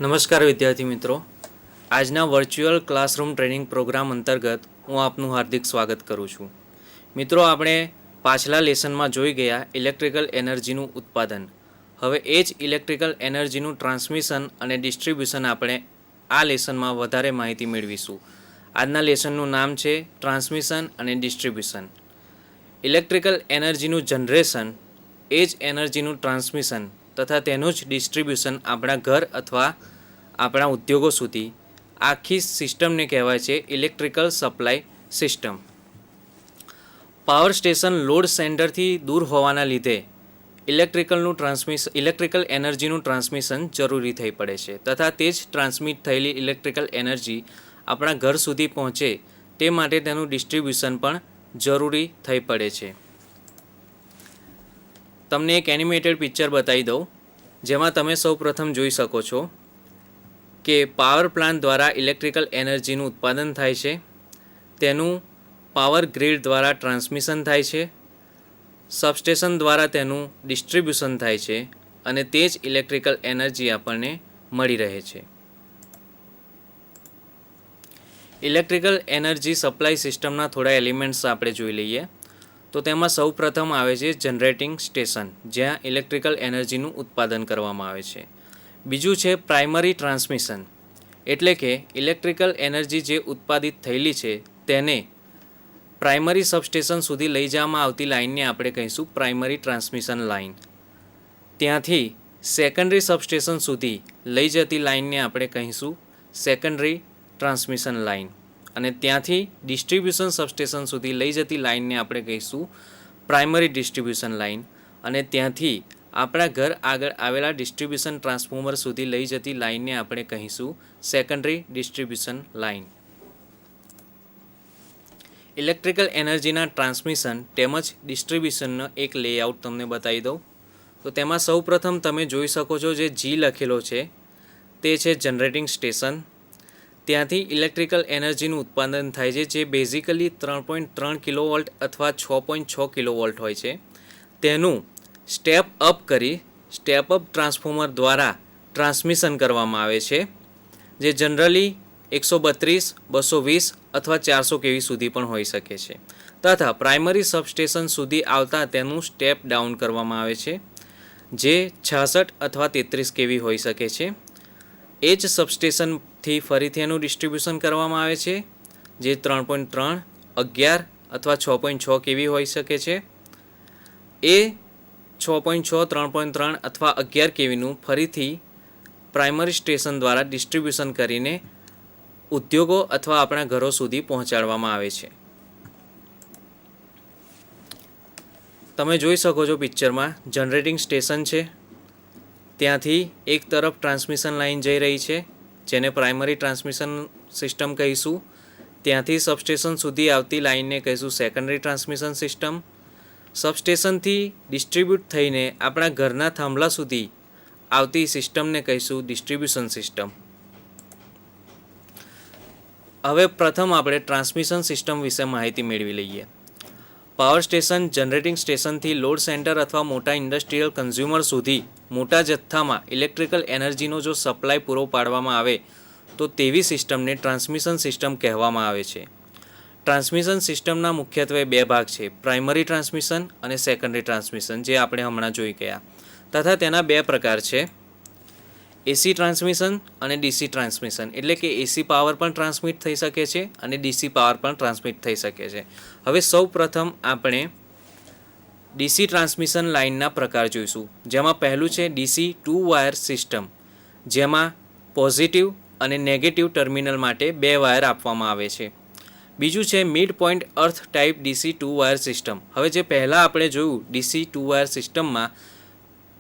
નમસ્કાર વિદ્યાર્થી મિત્રો, આજના વર્ચ્યુઅલ ક્લાસરૂમ ટ્રેનિંગ પ્રોગ્રામ અંતર્ગત હું આપનું હાર્દિક સ્વાગત કરું છું. મિત્રો, આપણે પાછલા લેસનમાં જોઈ ગયા ઇલેક્ટ્રિકલ એનર્જીનું ઉત્પાદન. હવે એ જ ઇલેક્ટ્રિકલ એનર્જીનું ટ્રાન્સમિશન અને ડિસ્ટ્રીબ્યુશન આપણે આ લેસનમાં વધારે માહિતી મેળવીશું. આજના લેસનનું નામ છે ટ્રાન્સમિશન અને ડિસ્ટ્રીબ્યુશન. ઇલેક્ટ્રિકલ એનર્જીનું જનરેશન, એ જ એનર્જીનું ટ્રાન્સમિશન તથા તેનું જ ડિસ્ટ્રીબ્યુશન આપણા ઘર અથવા આપણા ઉદ્યોગો સુધી આખી સિસ્ટમને કહેવાય છે electrical supply system. Power station load સેન્ટરથી દૂર હોવાના લીધે ઇલેક્ટ્રિકલ એનર્જીનું ટ્રાન્સમિશન જરૂરી થઈ પડે છે તથા તે જ ટ્રાન્સમિટ થયેલી ઇલેક્ટ્રિકલ એનર્જી આપણા ઘર સુધી પહોંચે તે માટે તેનું ડિસ્ટ્રીબ્યુશન પણ જરૂરી થઈ પડે છે. તમને એક એનિમેટેડ પિક્ચર બતાવી દઉં, જેમાં તમે સૌ પ્રથમ જોઈ શકો છો કે પાવર પ્લાન્ટ દ્વારા ઇલેક્ટ્રિકલ એનર્જીનું ઉત્પાદન થાય છે, તેનું પાવર ગ્રીડ દ્વારા ટ્રાન્સમિશન થાય છે, સબસ્ટેશન દ્વારા તેનું ડિસ્ટ્રીબ્યુશન થાય છે અને તે જ ઇલેક્ટ્રિકલ એનર્જી આપણને મળી રહે છે. ઇલેક્ટ્રિકલ એનર્જી સપ્લાય સિસ્ટમના થોડા એલિમેન્ટ્સ આપણે જોઈ લઈએ. તો તેમાં સૌ પ્રથમ આવે છે જનરેટિંગ સ્ટેશન, જ્યાં ઇલેક્ટ્રિકલ એનર્જીનું ઉત્પાદન કરવામાં આવે છે. બીજું છે પ્રાઇમરી ટ્રાન્સમિશન, એટલે કે ઇલેક્ટ્રિકલ એનર્જી જે ઉત્પાદિત થયેલી છે તેને પ્રાઇમરી સબસ્ટેશન સુધી લઈ જવામાં આવતી લાઇનને આપણે કહીશું પ્રાઇમરી ટ્રાન્સમિશન લાઇન. ત્યાંથી સેકન્ડરી સબસ્ટેશન સુધી લઈ જતી લાઇનને આપણે કહીશું સેકન્ડરી ટ્રાન્સમિશન લાઇન. અને ત્યાંથી ડિસ્ટ્રીબ્યુશન સબસ્ટેશન સુધી લઈ જતી લાઇનને આપણે કહીશું પ્રાઇમરી ડિસ્ટ્રીબ્યુશન લાઇન. અને ત્યાંથી આપણા ઘર આગળ આવેલા ડિસ્ટ્રીબ્યુશન ટ્રાન્સફોર્મર સુધી લઈ જતી લાઇનને આપણે કહીશું સેકન્ડરી ડિસ્ટ્રીબ્યુશન લાઇન. ઇલેક્ટ્રિકલ એનર્જીના ટ્રાન્સમિશન તેમજ ડિસ્ટ્રીબ્યુશનનો એક લેઆઉટ તમને બતાવી દઉં. તો તેમાં સૌ પ્રથમ તમે જોઈ શકો છો જે જી લખેલો છે તે છે જનરેટિંગ સ્ટેશન. ત્યાંથી ઇલેક્ટ્રિકલ એનર્જીનું ઉત્પાદન થાય છે, જે બેઝિકલી 3.3 કિલોવોલ્ટ અથવા 6.6 કિલોવોલ્ટ હોય છે. તેનું સ્ટેપ અપ ટ્રાન્સફોર્મર દ્વારા ટ્રાન્સમિશન કરવામાં આવે છે, જે જનરલી 132, 220 અથવા 400 કેવી સુધી પણ હોઈ શકે છે. તથા પ્રાઇમરી સબસ્ટેશન સુધી આવતા તેનું સ્ટેપ ડાઉન કરવામાં આવે છે, જે 66 અથવા 33 કેવી હોઈ શકે છે. એ જ સબસ્ટેશનથી ફરીથી એનું ડિસ્ટ્રીબ્યુશન કરવામાં આવે છે, જે 3.3, 11 અથવા 6.6 કેવી હોઈ શકે છે. એ 6.6, 3.3 અથવા 11 કેવીનું ફરીથી પ્રાઇમરી સ્ટેશન દ્વારા ડિસ્ટ્રીબ્યુશન કરીને ઉદ્યોગો અથવા આપણા ઘરો સુધી પહોંચાડવામાં આવે છે. તમે જોઈ શકો છો પિક્ચરમાં જનરેટિંગ સ્ટેશન છે, ત્યાંથી એક તરફ ટ્રાન્સમિશન લાઇન જઈ રહી છે જેને પ્રાઇમરી ટ્રાન્સમિશન સિસ્ટમ કહીશું. ત્યાંથી સબસ્ટેશન સુધી આવતી લાઇનને કહીશું સેકન્ડરી ટ્રાન્સમિશન સિસ્ટમ. સબસ્ટેશનથી ડિસ્ટ્રીબ્યુટ થઈને આપણા ઘરના થાંભલા સુધી આવતી સિસ્ટમને કહીશું ડિસ્ટ્રીબ્યુશન સિસ્ટમ. હવે પ્રથમ આપણે ટ્રાન્સમિશન સિસ્ટમ વિશે માહિતી મેળવી લઈએ. પાવર સ્ટેશન જનરેટિંગ સ્ટેશનથી લોડ સેન્ટર અથવા મોટા ઇન્ડસ્ટ્રીયલ કન્ઝ્યુમર સુધી મોટા જથ્થામાં ઇલેક્ટ્રિકલ એનર્જીનો જો સપ્લાય પૂરો પાડવામાં આવે તો તેવી સિસ્ટમને ટ્રાન્સમિશન સિસ્ટમ કહેવામાં આવે છે. ટ્રાન્સમિશન સિસ્ટમના મુખ્યત્વે બે ભાગ છે, પ્રાઇમરી ટ્રાન્સમિશન અને સેકન્ડરી ટ્રાન્સમિશન, જે આપણે હમણાં જોઈ ગયા. તથા તેના બે પ્રકાર છે, એસી ટ્રાન્સમિશન અને ડીસી ટ્રાન્સમિશન. એટલે કે એસી પાવર પણ ટ્રાન્સમિટ થઈ શકે છે અને ડીસી પાવર પણ ટ્રાન્સમિટ થઈ શકે છે. હવે સૌ પ્રથમ આપણે ડીસી ટ્રાન્સમિશન લાઇનના પ્રકાર જોઈશું, જેમાં પહેલું છે ડીસી 2 વાયર સિસ્ટમ, જેમાં પોઝિટિવ અને નેગેટિવ ટર્મિનલ માટે 2 વાયર આપવામાં આવે છે. બીજું છે મિડ પોઈન્ટ અર્થ ટાઈપ ડીસી 2 વાયર સિસ્ટમ. હવે જે પહેલાં આપણે જોયું ડીસી 2 વાયર સિસ્ટમમાં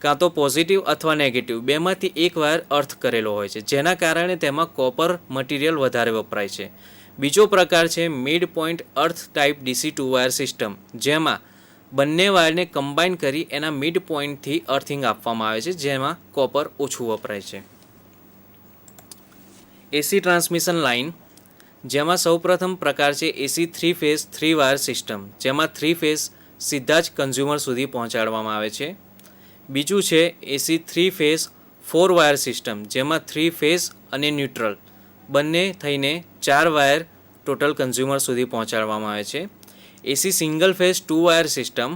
કાં તો પોઝિટિવ અથવા નેગેટિવ બેમાંથી એક વાયર અર્થ કરેલો હોય છે, જેના કારણે તેમાં કોપર મટીરિયલ વધારે વપરાય છે. બીજો પ્રકાર છે મિડ પોઈન્ટ અર્થ ટાઈપ ડીસી 2 વાયર સિસ્ટમ, જેમાં બંને વાયરને કમ્બાઈન કરી એના મિડ પોઈન્ટથી અર્થિંગ આપવામાં આવે છે, જેમાં કોપર ઓછું વપરાય છે. એસી ટ્રાન્સમિશન લાઇન, જેમાં સૌપ્રથમ પ્રકાર છે એસી 3 ફેઝ 3 વાયર સિસ્ટમ, જેમાં 3 ફેઝ સીધા જ કન્ઝ્યુમર સુધી પહોંચાડવામાં આવે છે. બીજું છે એસી 3 ફેઝ 4 વાયર સિસ્ટમ, જેમાં 3 ફેઝ અને ન્યુટ્રલ બંને થઈને 4 વાયર ટોટલ કન્ઝ્યુમર સુધી પહોંચાડવામાં આવે છે. એસી સિંગલ ફેઝ 2 વાયર સિસ્ટમ,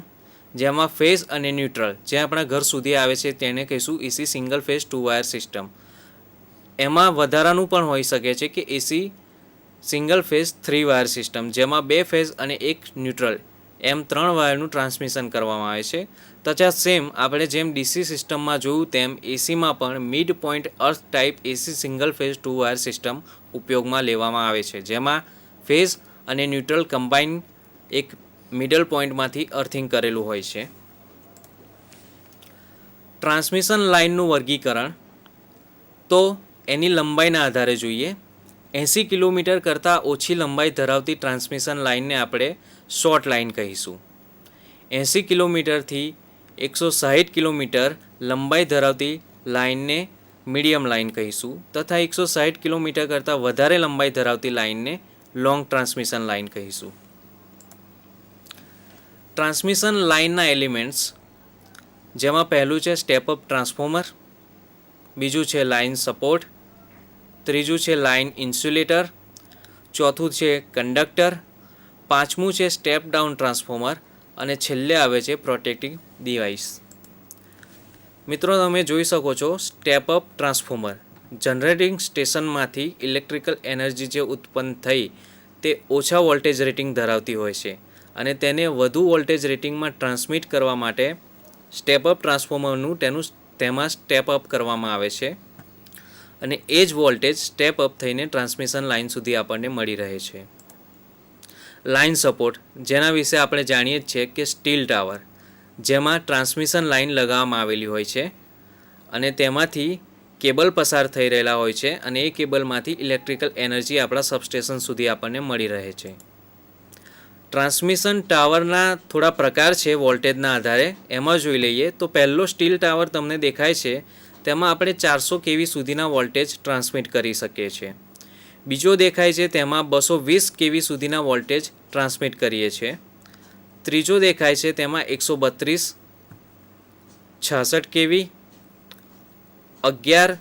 જેમાં ફેઝ અને ન્યુટ્રલ જે આપણા ઘર સુધી આવે છે તેને કહીશું એસી સિંગલ ફેઝ 2 વાયર સિસ્ટમ. એમાં વધારાનું પણ હોઈ શકે છે કે એસી સિંગલ ફેઝ 3 વાયર સિસ્ટમ, જેમાં 2 ફેઝ અને 1 ન્યુટ્રલ એમ 3 વાયરનું ટ્રાન્સમિશન કરવામાં આવે છે. તથા સેમ આપણે જેમ ડીસી સિસ્ટમમાં જોયું તેમ એસીમાં પણ મિડ પોઈન્ટ અર્થ ટાઈપ એસી સિંગલ ફેઝ 2 વાયર સિસ્ટમ ઉપયોગમાં લેવામાં આવે છે, જેમાં ફેઝ અને ન્યુટ્રલ કમ્બાઈન એક મિડલ પોઈન્ટમાંથી અર્થિંગ કરેલું હોય છે. ટ્રાન્સમિશન લાઇનનું વર્ગીકરણ તો એની લંબાઈના આધારે જોઈએ. 80 કિલોમીટર કરતાં ઓછી લંબાઈ ધરાવતી ટ્રાન્સમિશન લાઇનને આપણે શોર્ટ લાઇન કહીશું. 80 કિલોમીટરથી 160 કિલોમીટર લંબાઈ ધરાવતી લાઇનને મીડિયમ લાઇન કહીશું તથા 160 કિલોમીટર કરતાં વધારે લંબાઈ ધરાવતી લાઇનને લોંગ ટ્રાન્સમિશન લાઇન કહીશું. ટ્રાન્સમિશન લાઇનના એલિમેન્ટ્સ, જેમાં પહેલું છે સ્ટેપ અપ ટ્રાન્સફોર્મર, બીજું છે લાઇન સપોર્ટ, ત્રીજું છે લાઇન ઇન્સ્યુલેટર, ચોથું છે કંડક્ટર, પાંચમું છે સ્ટેપ ડાઉન ટ્રાન્સફોર્મર અને છેલ્લે આવે છે પ્રોટેક્ટિંગ ડિવાઇસ. મિત્રો, તમે જોઈ શકો છો સ્ટેપ અપ ટ્રાન્સફોર્મર જનરેટિંગ સ્ટેશનમાંથી ઇલેક્ટ્રિકલ એનર્જી જે ઉત્પન્ન થઈ તે ઓછા વોલ્ટેજ રેટિંગ ધરાવતી હોય છે અને તેને વધુ વોલ્ટેજ રેટિંગમાં ટ્રાન્સમિટ કરવા માટે સ્ટેપ અપ ટ્રાન્સફોર્મરનું તેમાં સ્ટેપ અપ કરવામાં આવે છે અને એ જ વોલ્ટેજ સ્ટેપ અપ થઈને ટ્રાન્સમિશન લાઇન સુધી આપણને મળી રહે છે. લાઇન સપોર્ટ, જેના વિશે આપણે જાણીએ જ છીએ કે સ્ટીલ ટાવર, જેમાં ટ્રાન્સમિશન લાઇન લગાવવામાં આવેલી હોય છે અને તેમાંથી કેબલ પસાર થઈ રહેલા હોય છે અને એ કેબલમાંથી ઇલેક્ટ્રિકલ એનર્જી આપણા સબસ્ટેશન સુધી આપણને મળી રહે છે. ટ્રાન્સમિશન ટાવરના થોડા પ્રકાર છે વોલ્ટેજના આધારે, એમાં જોઈ લઈએ તો પહેલો સ્ટીલ ટાવર તમને દેખાય છે તેમાં આપણે 400 kV સુધીના વોલ્ટેજ ટ્રાન્સમિટ કરી શકીએ છીએ. બીજો દેખાય છે તેમાં 220 kV સુધીના વોલ્ટેજ ટ્રાન્સમિટ કરીએ છીએ. ત્રીજો દેખાય છે તેમાં 132, 66 kV, 11,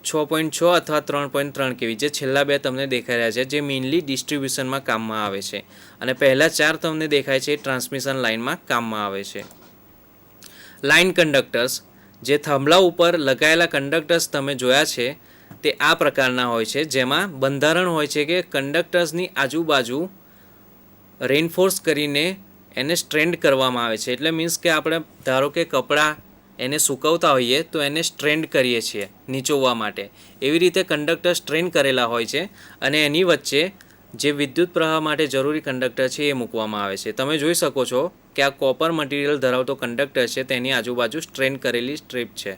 6.6 અથવા 3.3 kV, જે છેલ્લા બે તમને દેખાઈ રહ્યા છે જે મેઇનલી ડિસ્ટ્રીબ્યુશનમાં કામમાં આવે છે અને પહેલા 4 તમને દેખાય છે એ ટ્રાન્સમિશન લાઇનમાં કામમાં આવે છે. લાઇન કંડક્ટર્સ, જે થાંભલા ઉપર લગાયેલા કંડક્ટર્સ તમે જોયા છે તે આ પ્રકારના હોય છે, જેમાં બંધારણ હોય છે કે કંડક્ટર્સની આજુબાજુ રેઇનફોર્સ કરીને એને સ્ટ્રેન્ડ કરવામાં આવે છે. એટલે મીન્સ કે આપણે ધારો કે કપડાં એને સૂકવતા હોઈએ તો એને સ્ટ્રેન્ડ કરીએ છીએ નીચોવવા માટે, એવી રીતે કંડક્ટર સ્ટ્રેન્ડ કરેલા હોય છે અને એની વચ્ચે જે વિદ્યુત પ્રવાહ માટે જરૂરી કંડક્ટર છે એ મૂકવામાં આવે છે. તમે જોઈ શકો છો કે આ કોપર મટીરિયલ ધરાવતો કંડક્ટર છે, તેની આજુબાજુ સ્ટ્રેન્ડ કરેલી સ્ટ્રીપ છે.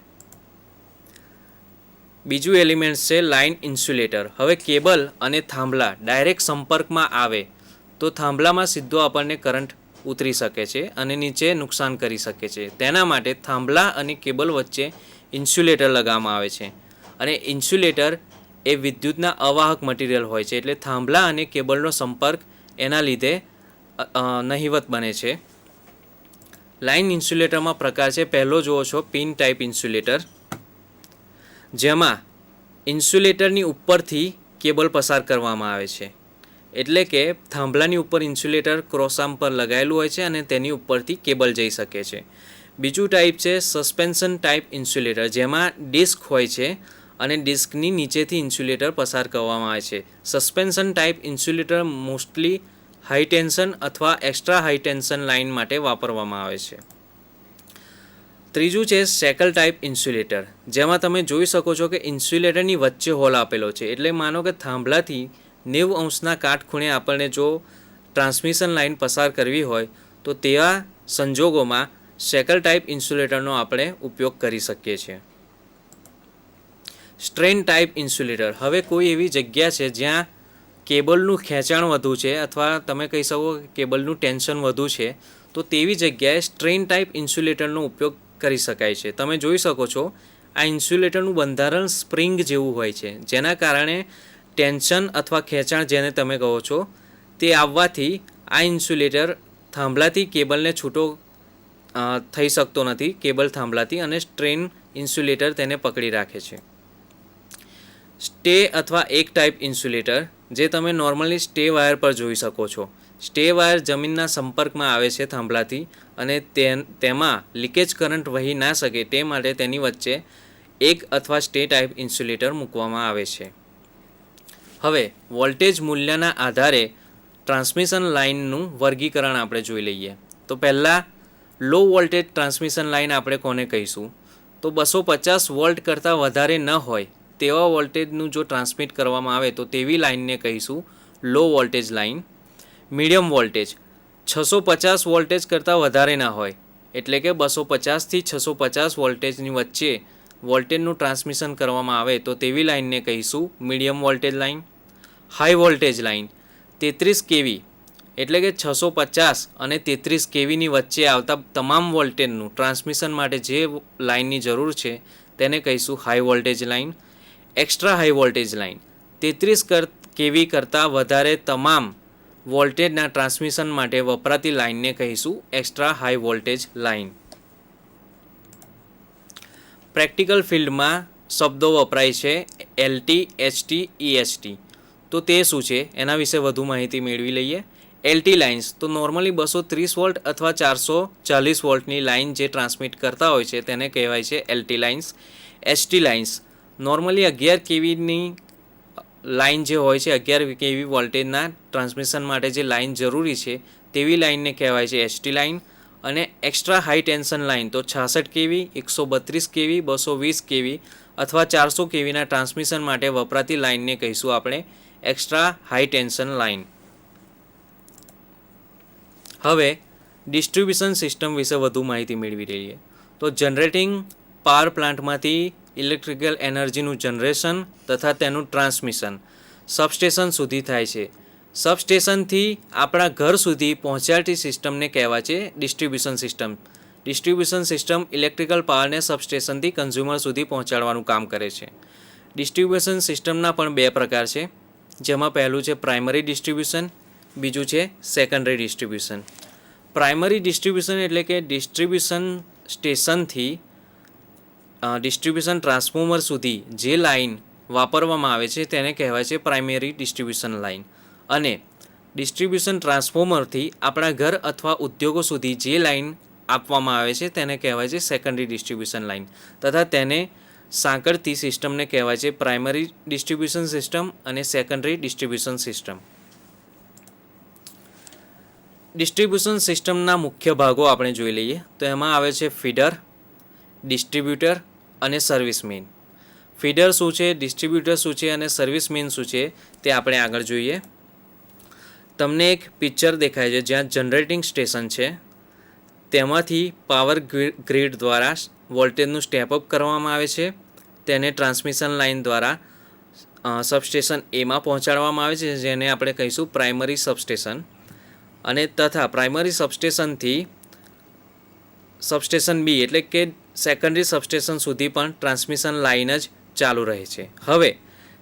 બીજું એલિમેન્ટ છે લાઇન ઇન્સ્યુલેટર. હવે કેબલ અને થાંભલા ડાયરેક્ટ સંપર્કમાં આવે તો થાંભલામાં સીધો આપણને કરંટ ઉતરી શકે છે અને નીચે નુકસાન કરી શકે છે. તેના માટે થાંભલા અને કેબલ વચ્ચે ઇન્સ્યુલેટર લગાવવામાં આવે છે અને ઇન્સ્યુલેટર એ વિદ્યુતના અવાહક મટીરિયલ હોય છે, એટલે થાંભલા અને કેબલનો સંપર્ક એના લીધે નહિવત બને છે. લાઇન ઇન્સ્યુલેટરમાં પ્રકાર છે, પહેલો જુઓ છો પિન ટાઈપ ઇન્સ્યુલેટર, જેમાં ઇન્સ્યુલેટરની ઉપરથી કેબલ પસાર કરવામાં આવે છે. એટલે કે થાંભલાની ઉપર ઇન્સ્યુલેટર ક્રોસઆર્મ પર લગાવેલું હોય છે અને તેની ઉપરથી કેબલ જઈ શકે છે. બીજું ટાઈપ છે સસ્પેન્શન ટાઈપ ઇન્સ્યુલેટર, જેમાં ડિસ્ક હોય છે અને ડિસ્કની નીચેથી ઇન્સ્યુલેટર પસાર કરવામાં આવે છે. Suspension type insulator mostly high tension અથવા એક્સ્ટ્રા હાઈ ટેન્શન લાઇન માટે વાપરવામાં આવે છે. ત્રીજું છે સેકલ ટાઈપ ઇન્સ્યુલેટર, જેમાં તમે જોઈ શકો છો કે ઇન્સ્યુલેટરની વચ્ચે હોલ આપેલો છે. એટલે માનો કે થાંભલાથી 90 અંશના કાટખૂણે આપણને જો ટ્રાન્સમિશન લાઇન પસાર કરવી હોય તો તેવા સંજોગોમાં સેકલ ટાઈપ ઇન્સ્યુલેટરનો આપણે ઉપયોગ કરી શકીએ છીએ. સ્ટ્રેન ટાઈપ ઇન્સ્યુલેટર, હવે કોઈ એવી જગ્યા છે જ્યાં કેબલનું ખેંચાણ વધુ છે અથવા તમે કહી શકો કે કેબલનું ટેન્શન વધુ છે, તો તેવી જગ્યાએ સ્ટ્રેન ટાઈપ ઇન્સ્યુલેટરનો ઉપયોગ કરી શકાય છે. તમે જોઈ શકો છો આ ઇન્સ્યુલેટરનું બંધારણ સ્પ્રિંગ જેવું હોય છે, જેના કારણે ટેન્શન અથવા ખેંચાણ જેને તમે કહો છો તે આવવાથી આ ઇન્સ્યુલેટર થાંભલાથી કેબલને છૂટો થઈ શકતો નથી, કેબલ થાંભલાથી, અને સ્ટ્રેન ઇન્સ્યુલેટર તેને પકડી રાખે છે. સ્ટે અથવા એક ટાઈપ ઇન્સ્યુલેટર જે તમે નોર્મલી સ્ટે વાયર પર જોઈ શકો છો. સ્ટે વાયર જમીનના સંપર્કમાં આવે છે થાંભલાથી અને તેમાં લીકેજ કરંટ વહી ના શકે તે માટે તેની વચ્ચે એક અથવા સ્ટે ટાઈપ ઇન્સ્યુલેટર મૂકવામાં આવે છે. હવે વોલ્ટેજ મૂલ્યના આધારે ટ્રાન્સમિશન લાઇનનું વર્ગીકરણ આપણે જોઈ લઈએ. તો પહેલાં લો વોલ્ટેજ ટ્રાન્સમિશન લાઇન આપણે કોને કહીશું? તો 250 વોલ્ટ કરતાં વધારે ન હોય તેવા વોલ્ટેજનું જો ટ્રાન્સમિટ કરવામાં આવે તો તેવી લાઇનને કહીશું low voltage line. Medium voltage 650 voltage કરતાં વધારે ના હોય એટલે કે 250થી 650 વોલ્ટેજની વચ્ચે વોલ્ટેજનું ટ્રાન્સમિશન કરવામાં આવે તો તેવી લાઇનને કહીશું medium voltage line. High voltage line 33 kV એટલે કે 650 અને 33 kVની વચ્ચે આવતા તમામ વોલ્ટેજનું ટ્રાન્સમિશન માટે જે લાઇનની જરૂર છે તેને કહીશું high voltage line. Extra high voltage line 33 kV કરતાં વધારે તમામ વોલ્ટેજના ટ્રાન્સમિશન માટે વપરાતી લાઇનને કહીશું extra high voltage line. Practical ફિલ્ડમાં શબ્દો વપરાય છે એલટી, એચટી, EHT. તો તે શું છે એના વિશે વધુ માહિતી મેળવી લઈએ. એલટી લાઇન્સ તો નોર્મલી 230 વોલ્ટ અથવા 440 વોલ્ટની લાઇન જે ટ્રાન્સમિટ કરતા હોય છે તેને કહેવાય છે LT lines. HT lines normally 11 kVની લાઇન જે હોય છે 11 kV વોલ્ટેજના ટ્રાન્સમિશન માટે જે લાઇન જરૂરી છે તેવી લાઇનને કહેવાય છે એચટી લાઇન. અને એક્સ્ટ્રા હાઈ ટેન્શન લાઇન તો 66 kV, 132 kV, 220 kV અથવા 400 kVના ટ્રાન્સમિશન માટે વપરાતી લાઇનને કહીશું આપણે એક્સ્ટ્રા હાઈ ટેન્શન લાઇન. હવે ડિસ્ટ્રીબ્યુશન સિસ્ટમ વિશે વધુ માહિતી મેળવી લઈએ. તો જનરેટિંગ પાવર પ્લાન્ટમાંથી ઇલેક્ટ્રિકલ એનર્જીનું જનરેશન તથા તેનું ટ્રાન્સમિશન સબસ્ટેશન સુધી થાય છે. સબસ્ટેશનથી આપણા ઘર સુધી પહોંચાડતી સિસ્ટમને કહેવાય છે distribution system. Distribution system electrical પાવરને સબસ્ટેશનથી કન્ઝ્યુમર સુધી પહોંચાડવાનું કામ કરે છે. ડિસ્ટ્રીબ્યુશન સિસ્ટમના પણ બે પ્રકાર છે, જેમાં પહેલું છે પ્રાઇમરી ડિસ્ટ્રીબ્યુશન, બીજું છે સેકન્ડરી ડિસ્ટ્રીબ્યુશન. પ્રાઇમરી ડિસ્ટ્રીબ્યુશન એટલે કે ડિસ્ટ્રીબ્યુશન સ્ટેશનથી ડિસ્ટ્રીબ્યુશન ટ્રાન્સફોર્મર સુધી જે લાઇન વાપરવામાં આવે છે તેને કહેવાય છે પ્રાઇમરી ડિસ્ટ્રીબ્યુશન લાઇન. અને ડિસ્ટ્રીબ્યુશન ટ્રાન્સફોર્મરથી આપણા ઘર અથવા ઉદ્યોગો સુધી જે લાઇન આપવામાં આવે છે તેને કહેવાય છે સેકન્ડરી ડિસ્ટ્રીબ્યુશન લાઇન. તથા તેને સાંકળતી સિસ્ટમને કહેવાય છે પ્રાઇમરી ડિસ્ટ્રીબ્યુશન સિસ્ટમ અને સેકન્ડરી ડિસ્ટ્રીબ્યુશન સિસ્ટમ. ડિસ્ટ્રીબ્યુશન સિસ્ટમના મુખ્ય ભાગો આપણે જોઈ લઈએ. તો એમાં આવે છે ફીડર, ડિસ્ટ્રીબ્યુટર અને સર્વિસ મેઇન. ફીડર શું છે, ડિસ્ટ્રીબ્યુટર શું છે અને સર્વિસ મેઇન શું છે તે આપણે આગળ જોઈએ. તમને એક પિક્ચર દેખાય છે જ્યાં જનરેટિંગ સ્ટેશન છે, તેમાંથી પાવર ગ્રીડ દ્વારા વોલ્ટેજનું સ્ટેપઅપ કરવામાં આવે છે. તેને ટ્રાન્સમિશન લાઇન દ્વારા સબસ્ટેશન એમાં પહોંચાડવામાં આવે છે જેને આપણે કહીશું પ્રાઇમરી સબસ્ટેશન. અને તથા પ્રાઇમરી સબસ્ટેશનથી સબસ્ટેશન બી એટલે કે સેકન્ડરી સબસ્ટેશન સુધી પણ ટ્રાન્સમિશન લાઇન જ ચાલુ રહે છે. હવે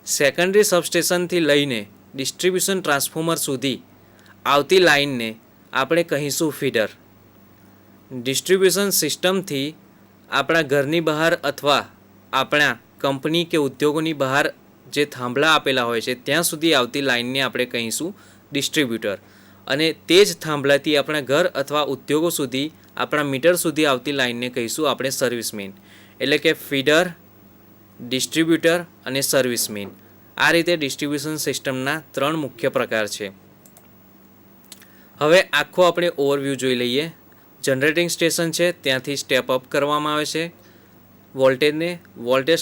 સેકન્ડરી સબસ્ટેશનથી લઈને ડિસ્ટ્રીબ્યુશન ટ્રાન્સફોર્મર સુધી આવતી લાઇનને આપણે કહીશું ફીડર. ડિસ્ટ્રીબ્યુશન સિસ્ટમથી આપણા ઘરની બહાર અથવા આપણા કંપની કે ઉદ્યોગોની બહાર જે થાંભલા આપેલા હોય છે ત્યાં સુધી આવતી લાઇનને આપણે કહીશું ડિસ્ટ્રીબ્યુટર. અને તે જ થાંભલાથી આપણા ઘર અથવા ઉદ્યોગો સુધી આપણા મીટર સુધી આવતી લાઇનને કહીશું આપણે સર્વિસ મેઇન. એટલે કે ફીડર, ડિસ્ટ્રીબ્યુટર અને સર્વિસ મેઇન. આ રીતે ડિસ્ટ્રીબ્યુશન સિસ્ટમના 3 મુખ્ય પ્રકાર છે. હવે આખો આપણે ઓવરવ્યૂ જોઈ લઈએ. જનરેટિંગ સ્ટેશન છે ત્યાંથી સ્ટેપ અપ કરવામાં આવે છે વોલ્ટેજને. વોલ્ટેજ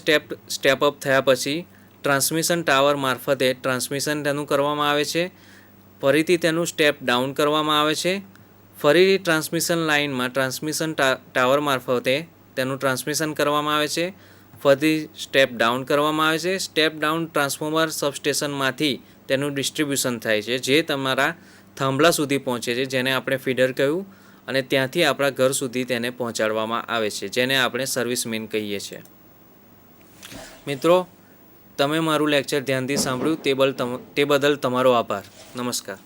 સ્ટેપ અપ થયા પછી ટ્રાન્સમિશન ટાવર મારફતે ટ્રાન્સમિશન તેનું કરવામાં આવે છે. ફરીથી તેનું સ્ટેપ ડાઉન કરવામાં આવે છે. ફરીથી ટ્રાન્સમિશન લાઇનમાં ટ્રાન્સમિશન ટાવર મારફતે તેનું ટ્રાન્સમિશન કરવામાં આવે છે. ફરી સ્ટેપ ડાઉન કરવામાં આવે છે. સ્ટેપ ડાઉન ટ્રાન્સફોર્મર સબસ્ટેશનમાંથી તેનું ડિસ્ટ્રીબ્યુશન થાય છે જે તમારા થાંભલા સુધી પહોંચે છે જેને આપણે ફીડર કહ્યું. અને ત્યાંથી આપણા ઘર સુધી તેને પહોંચાડવામાં આવે છે જેને આપણે સર્વિસ મેઇન કહીએ છીએ. મિત્રો, તમે મારું લેક્ચર ધ્યાનથી સાંભળ્યું તે બદલ તમારો આભાર. નમસ્કાર.